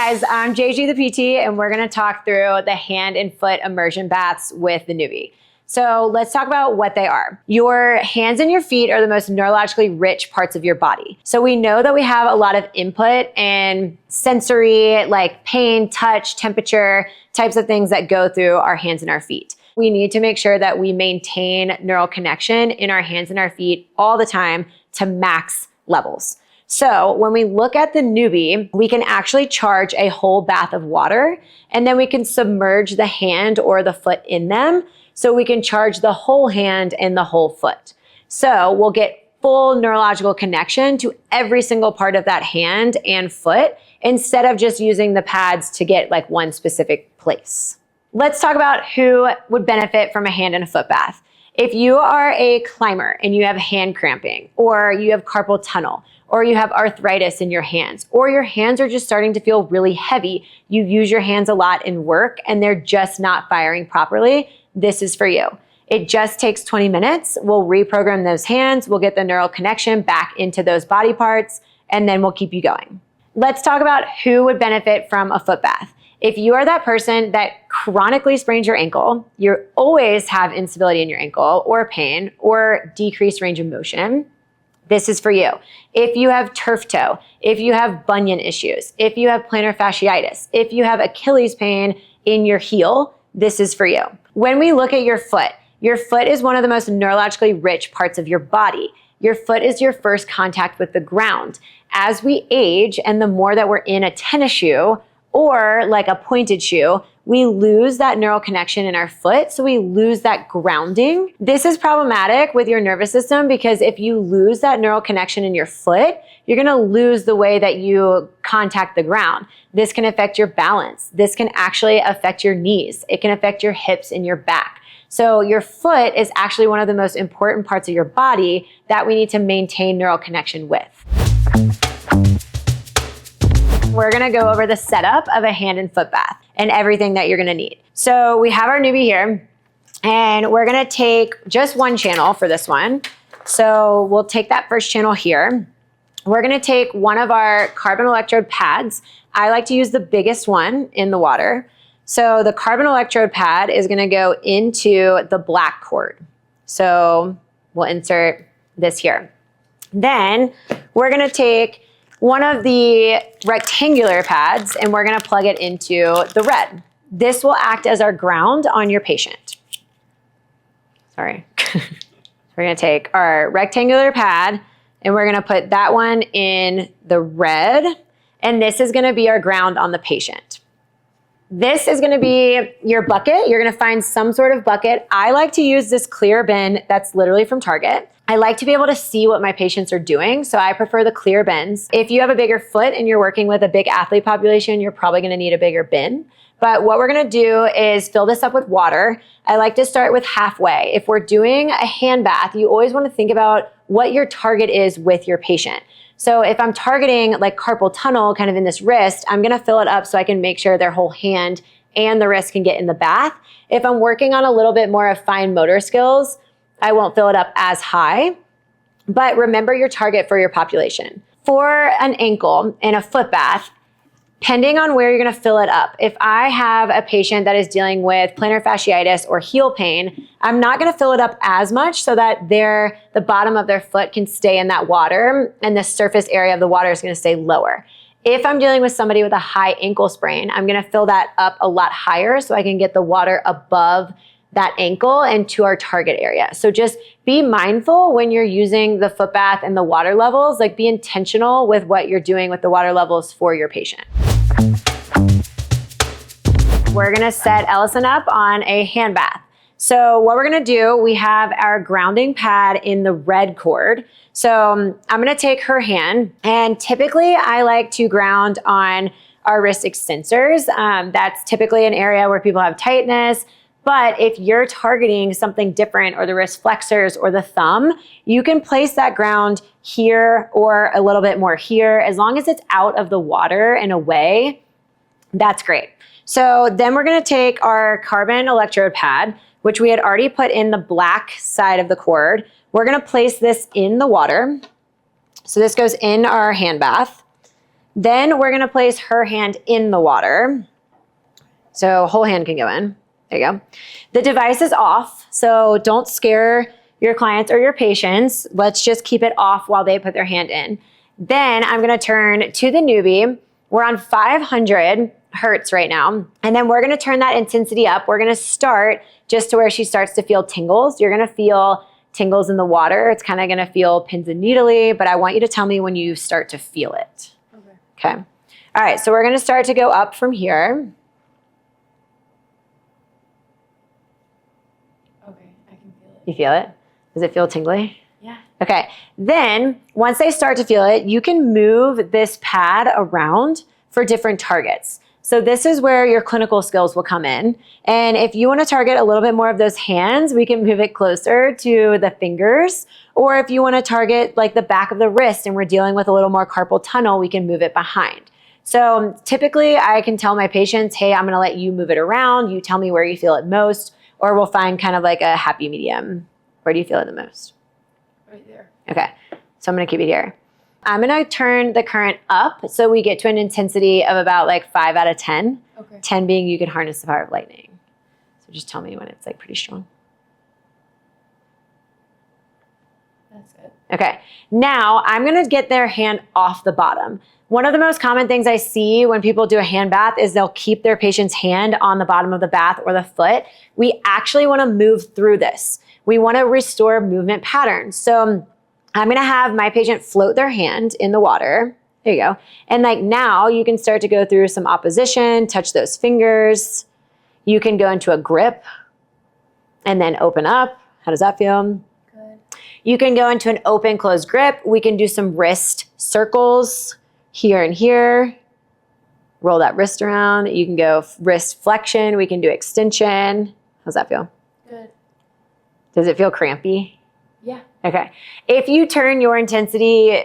guys, I'm JG the PT, and we're gonna talk through the hand and foot immersion baths with the Neufit. So let's talk about what they are. Your hands and your feet are the most neurologically rich parts of your body. So we know that we have a lot of input and sensory, like pain, touch, temperature, types of things that go through our hands and our feet. We need to make sure that we maintain neural connection in our hands and our feet all the time to max levels. So when we look at the Neufit, we can actually charge a whole bath of water, and then we can submerge the hand or the foot in them. So we can charge the whole hand and the whole foot. So we'll get full neurological connection to every single part of that hand and foot instead of just using the pads to get like one specific place. Let's talk about who would benefit from a hand and a foot bath. If you are a climber and you have hand cramping, or you have carpal tunnel, or you have arthritis in your hands, or your hands are just starting to feel really heavy, you use your hands a lot in work and they're just not firing properly, this is for you. It just takes 20 minutes. We'll reprogram those hands. We'll get the neural connection back into those body parts, and then we'll keep you going. Let's talk about who would benefit from a foot bath. If you are that person that chronically sprains your ankle, you always have instability in your ankle or pain or decreased range of motion, this is for you. If you have turf toe, if you have bunion issues, if you have plantar fasciitis, if you have Achilles pain in your heel, this is for you. When we look at your foot is one of the most neurologically rich parts of your body. Your foot is your first contact with the ground. As we age, and the more that we're in a tennis shoe or like a pointed shoe, we lose that neural connection in our foot, so we lose that grounding. This is problematic with your nervous system because if you lose that neural connection in your foot, you're gonna lose the way that you contact the ground. This can affect your balance. This can actually affect your knees. It can affect your hips and your back. So your foot is actually one of the most important parts of your body that we need to maintain neural connection with. We're gonna go over the setup of a hand and foot bath and everything that you're gonna need. So we have our Neufit here, and we're gonna take just one channel for this one. So we'll take that first channel here. We're gonna take one of our carbon electrode pads. I like to use the biggest one in the water. So the carbon electrode pad is gonna go into the black cord. So we'll insert this here. Then we're gonna take one of the rectangular pads and we're gonna plug it into the red. This will act as our ground on your patient. Sorry. We're gonna take our rectangular pad and we're gonna put that one in the red, and this is gonna be our ground on the patient. This is gonna be your bucket. You're gonna find some sort of bucket. I like to use this clear bin that's literally from Target. I like to be able to see what my patients are doing, so I prefer the clear bins. If you have a bigger foot and you're working with a big athlete population, you're probably gonna need a bigger bin. But what we're gonna do is fill this up with water. I like to start with halfway. If we're doing a hand bath, you always wanna think about what your target is with your patient. So if I'm targeting like carpal tunnel kind of in this wrist, I'm gonna fill it up so I can make sure their whole hand and the wrist can get in the bath. If I'm working on a little bit more of fine motor skills, I won't fill it up as high, but remember your target for your population. For an ankle in a foot bath, depending on where you're gonna fill it up, if I have a patient that is dealing with plantar fasciitis or heel pain, I'm not gonna fill it up as much so that the bottom of their foot can stay in that water and the surface area of the water is gonna stay lower. If I'm dealing with somebody with a high ankle sprain, I'm gonna fill that up a lot higher so I can get the water above that ankle and to our target area. So just be mindful when you're using the foot bath and the water levels, like be intentional with what you're doing with the water levels for your patient. We're gonna set Ellison up on a hand bath. So what we're gonna do, we have our grounding pad in the red cord. So I'm gonna take her hand, and typically I like to ground on our wrist extensors. That's typically an area where people have tightness. But if you're targeting something different, or the wrist flexors or the thumb, you can place that ground here or a little bit more here. As long as it's out of the water and away, that's great. So then we're gonna take our carbon electrode pad, which we had already put in the black side of the cord. We're gonna place this in the water. So this goes in our hand bath. Then we're gonna place her hand in the water. So whole hand can go in. There you go. The device is off, so don't scare your clients or your patients. Let's just keep it off while they put their hand in. Then I'm gonna turn to the newbie. We're on 500 hertz right now. And then we're gonna turn that intensity up. We're gonna start just to where she starts to feel tingles. You're gonna feel tingles in the water. It's kind of gonna feel pins and needly, but I want you to tell me when you start to feel it. Okay. All right, so we're gonna start to go up from here. Okay, I can feel it. You feel it? Does it feel tingly? Yeah. Okay, then once they start to feel it, you can move this pad around for different targets. So this is where your clinical skills will come in. And if you want to target a little bit more of those hands, we can move it closer to the fingers. Or if you want to target like the back of the wrist and we're dealing with a little more carpal tunnel, we can move it behind. So typically I can tell my patients, hey, I'm going to let you move it around. You tell me where you feel it most, or we'll find kind of like a happy medium. Where do you feel it the most? Right there. Okay, so I'm gonna keep it here. I'm gonna turn the current up so we get to an intensity of about like 5 out of 10. Okay. 10 being you can harness the power of lightning. So just tell me when it's like pretty strong. That's good. Okay, now I'm gonna get their hand off the bottom. One of the most common things I see when people do a hand bath is they'll keep their patient's hand on the bottom of the bath or the foot. We actually wanna move through this. We wanna restore movement patterns. So I'm gonna have my patient float their hand in the water. There you go. And like now you can start to go through some opposition, touch those fingers. You can go into a grip and then open up. How does that feel? Good. You can go into an open, closed grip. We can do some wrist circles here and here. Roll that wrist around. You can go wrist flexion. We can do extension. How's that feel? Good. Does it feel crampy? Yeah. Okay. If you turn your intensity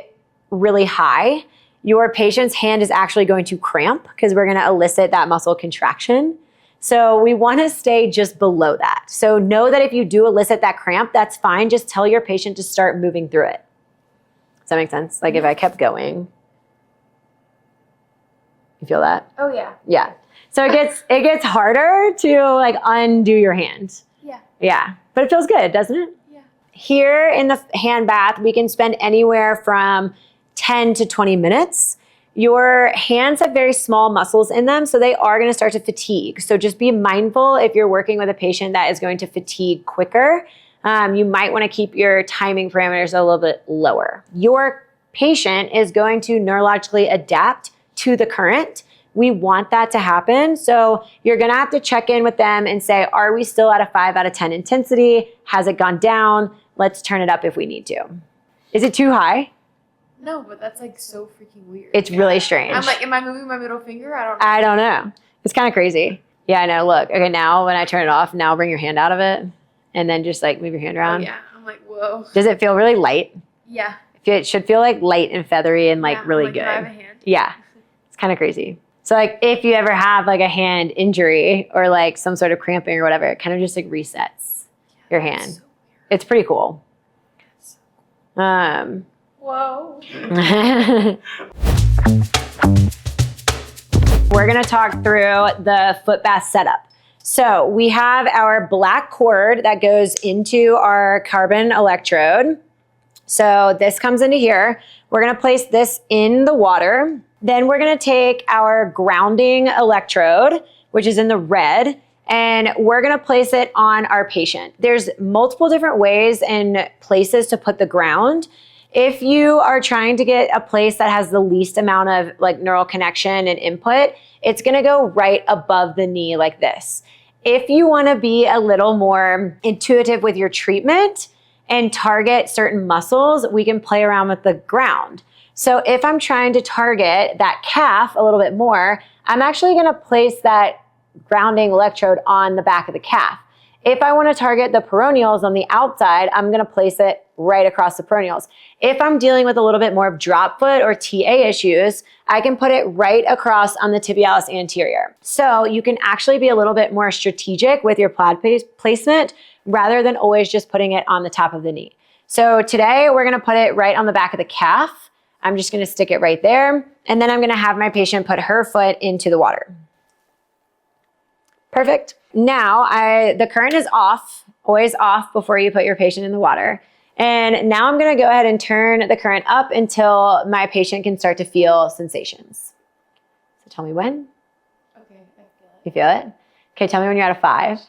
really high, your patient's hand is actually going to cramp because we're going to elicit that muscle contraction. So we want to stay just below that. So know that if you do elicit that cramp, that's fine. Just tell your patient to start moving through it. Does that make sense? Like if I kept going. You feel that? Oh yeah. Yeah. So it gets harder to like undo your hand. Yeah. Yeah. But it feels good, doesn't it? Yeah. Here in the hand bath, we can spend anywhere from 10 to 20 minutes. Your hands have very small muscles in them, so they are going to start to fatigue. So just be mindful if you're working with a patient that is going to fatigue quicker. You might want to keep your timing parameters a little bit lower. Your patient is going to neurologically adapt to the current. We want that to happen. So you're gonna have to check in with them and say, are we still at a 5 out of 10 intensity? Has it gone down? Let's turn it up if we need to. Is it too high? No, but that's like so freaking weird. It's really strange. I'm like, am I moving my middle finger? I don't know. I don't know. It's kind of crazy. Yeah, I know. Look, okay, now when I turn it off, now bring your hand out of it and then just like move your hand around. Oh, yeah. I'm like, whoa. Does it feel really light? Yeah. It should feel like light and feathery and like Yeah, really like, good. do I have a hand? Yeah, it's kind of crazy. So like if you ever have like a hand injury or like some sort of cramping or whatever, it kind of just like resets your hand. So It's pretty cool. whoa. We're gonna talk through the foot bath setup. So we have our black cord that goes into our carbon electrode. So this comes into here. We're gonna place this in the water. Then we're gonna take our grounding electrode, which is in the red, and we're gonna place it on our patient. There's multiple different ways and places to put the ground. If you are trying to get a place that has the least amount of like neural connection and input, it's gonna go right above the knee like this. If you wanna be a little more intuitive with your treatment and target certain muscles, we can play around with the ground. So if I'm trying to target that calf a little bit more, I'm actually gonna place that grounding electrode on the back of the calf. If I wanna target the peroneals on the outside, I'm gonna place it right across the peroneals. If I'm dealing with a little bit more of drop foot or TA issues, I can put it right across on the tibialis anterior. So you can actually be a little bit more strategic with your pad placement rather than always just putting it on the top of the knee. So today we're gonna put it right on the back of the calf. I'm just gonna stick it right there. And then I'm gonna have my patient put her foot into the water. Perfect. Now, the current is off, always off before you put your patient in the water. And now I'm gonna go ahead and turn the current up until my patient can start to feel sensations. So tell me when. Okay, I feel it. You feel it? Okay, tell me when you're at a 5.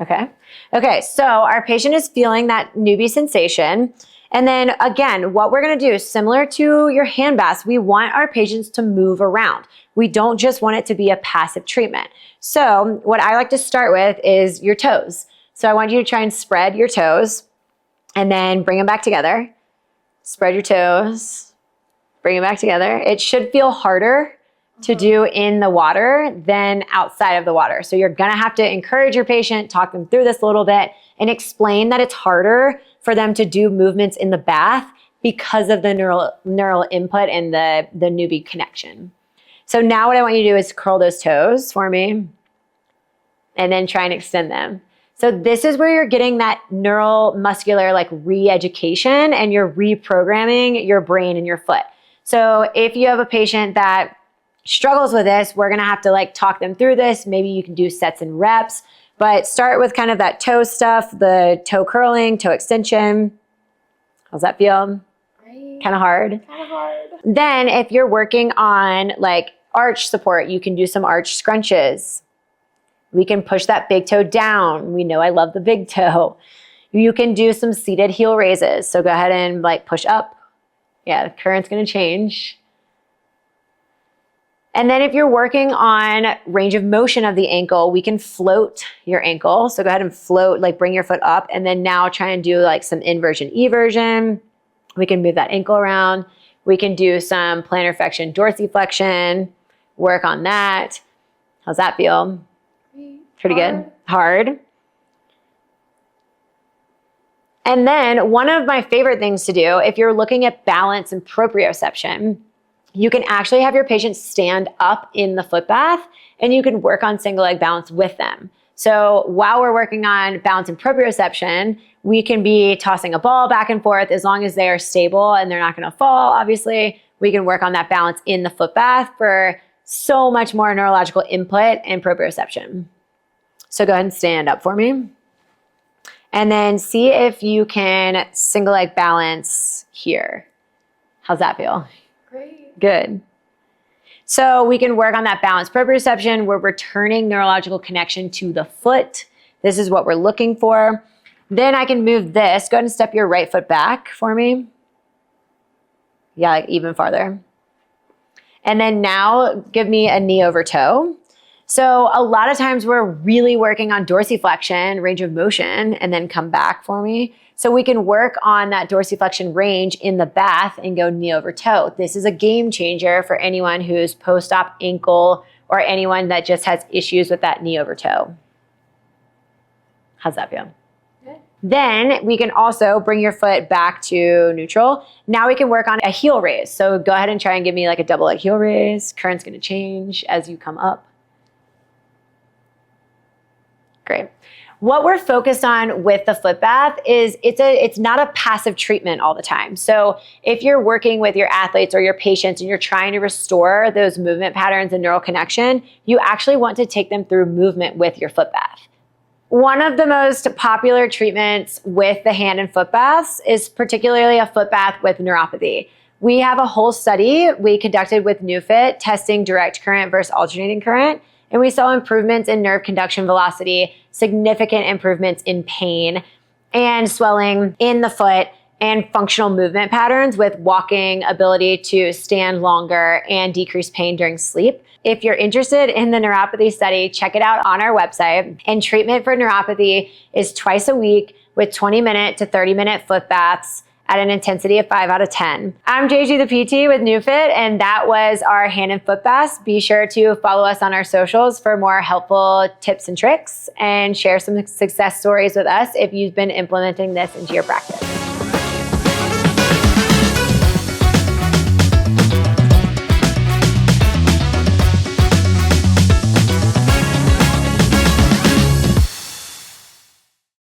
Okay. Okay, so our patient is feeling that newbie sensation. And then again, what we're gonna do is similar to your hand baths, we want our patients to move around. We don't just want it to be a passive treatment. So what I like to start with is your toes. So I want you to try and spread your toes and then bring them back together. Spread your toes, bring them back together. It should feel harder to do in the water than outside of the water. So you're gonna have to encourage your patient, talk them through this a little bit, and explain that it's harder for them to do movements in the bath because of the neural input and the newbie connection. So now what I want you to do is curl those toes for me and then try and extend them. So this is where you're getting that neural muscular like re-education and you're reprogramming your brain and your foot. So if you have a patient that struggles with this, we're gonna have to like talk them through this. Maybe you can do sets and reps, but start with kind of that toe stuff, the toe curling, toe extension. How's that feel? Great. Kind of hard? Kind of hard. Then if you're working on like arch support, you can do some arch scrunches. We can push that big toe down. We know I love the big toe. You can do some seated heel raises. So go ahead and like push up. Yeah, the current's gonna change. And then if you're working on range of motion of the ankle, we can float your ankle. So go ahead and float, like bring your foot up and then now try and do like some inversion, eversion. We can move that ankle around. We can do some plantar flexion, dorsiflexion, work on that. How's that feel? Pretty good. Hard. And then one of my favorite things to do, if you're looking at balance and proprioception, you can actually have your patient stand up in the foot bath and you can work on single leg balance with them. So while we're working on balance and proprioception, we can be tossing a ball back and forth as long as they are stable and they're not gonna fall, obviously. We can work on that balance in the foot bath for so much more neurological input and proprioception. So go ahead and stand up for me. And then see if you can single leg balance here. How's that feel? Great. Good. So we can work on that balance proprioception. We're returning neurological connection to the foot. This is what we're looking for. Then I can move this. Go ahead and step your right foot back for me. Yeah, like even farther. And then now give me a knee over toe. So a lot of times we're really working on dorsiflexion, range of motion, and then come back for me. So we can work on that dorsiflexion range in the bath and go knee over toe. This is a game changer for anyone who's post-op ankle or anyone that just has issues with that knee over toe. How's that feel? Good. Then we can also bring your foot back to neutral. Now we can work on a heel raise. So go ahead and try and give me like a double leg heel raise. Current's gonna change as you come up. Great. What we're focused on with the foot bath is it's not a passive treatment all the time. So if you're working with your athletes or your patients and you're trying to restore those movement patterns and neural connection, you actually want to take them through movement with your foot bath. One of the most popular treatments with the hand and foot baths is particularly a foot bath with neuropathy. We have a whole study we conducted with Neufit testing direct current versus alternating current. And we saw improvements in nerve conduction velocity, significant improvements in pain and swelling in the foot and functional movement patterns with walking, ability to stand longer and decrease pain during sleep. If you're interested in the neuropathy study, check it out on our website. And treatment for neuropathy is twice a week with 20-minute to 30-minute foot baths at an intensity of 5 out of 10. I'm JG the PT with Neufit, and that was our hand and foot baths. Be sure to follow us on our socials for more helpful tips and tricks and share some success stories with us if you've been implementing this into your practice.